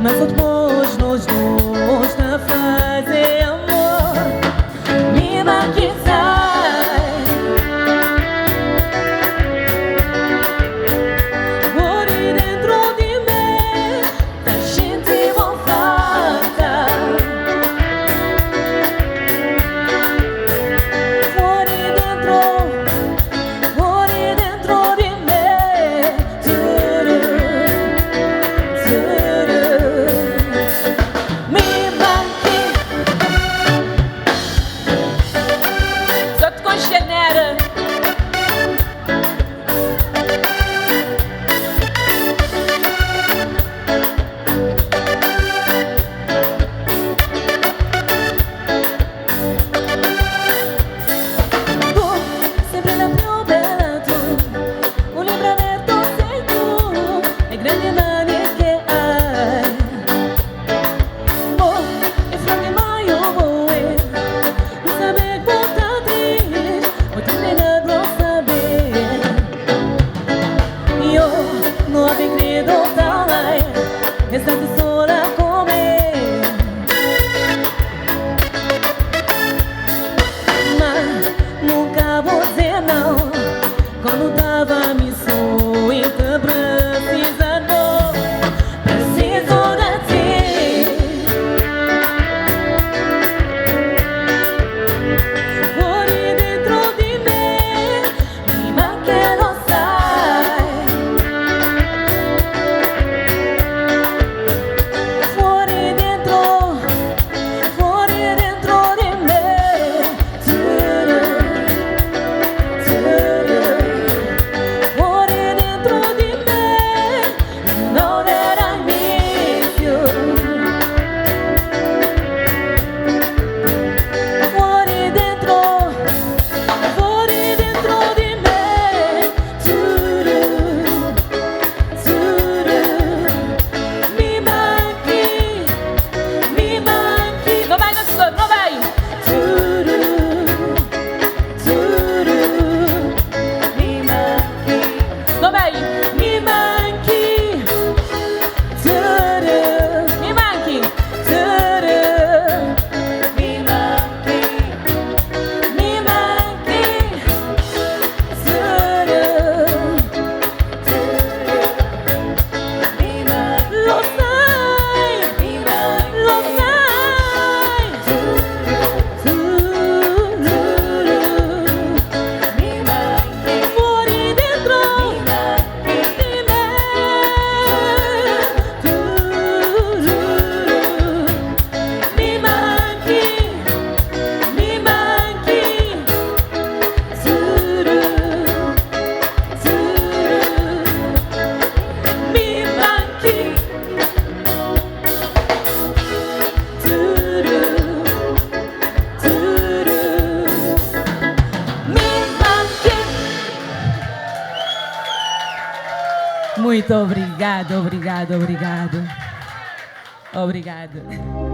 Mas só depois nós dois a fazer amor. Me maquisar, por aí dentro de mim, da gente voltada. Por aí dentro de mim, turu, me manque. Só te congenera. Tu, sempre la più bella tu, un libretto sei tu, le grandi mani che hai. Oh, e fra di mai io vuoi, non saber quanta triste, poi tu me la non saber. Io non avevo credo mai, che stati sola con me. Ma nunca vou dizer não quando tava me sonhando. Precisa não, preciso de ti. Por aí dentro de mim, ma que não sai. Por aí dentro de mim, turu, por aí dentro de mim, you know that I miss you. Por aí dentro de mim, turu, me manque. Não vai, não, não vai. Turu, me manque. Não vai, me manque. Turu, me manque. Turu, me manque. Me manque. Lo sai, lo sai. Fuori dentro di me. Mi manchi. Mi manchi. Muito obrigado, obrigado, obrigado. Obrigado.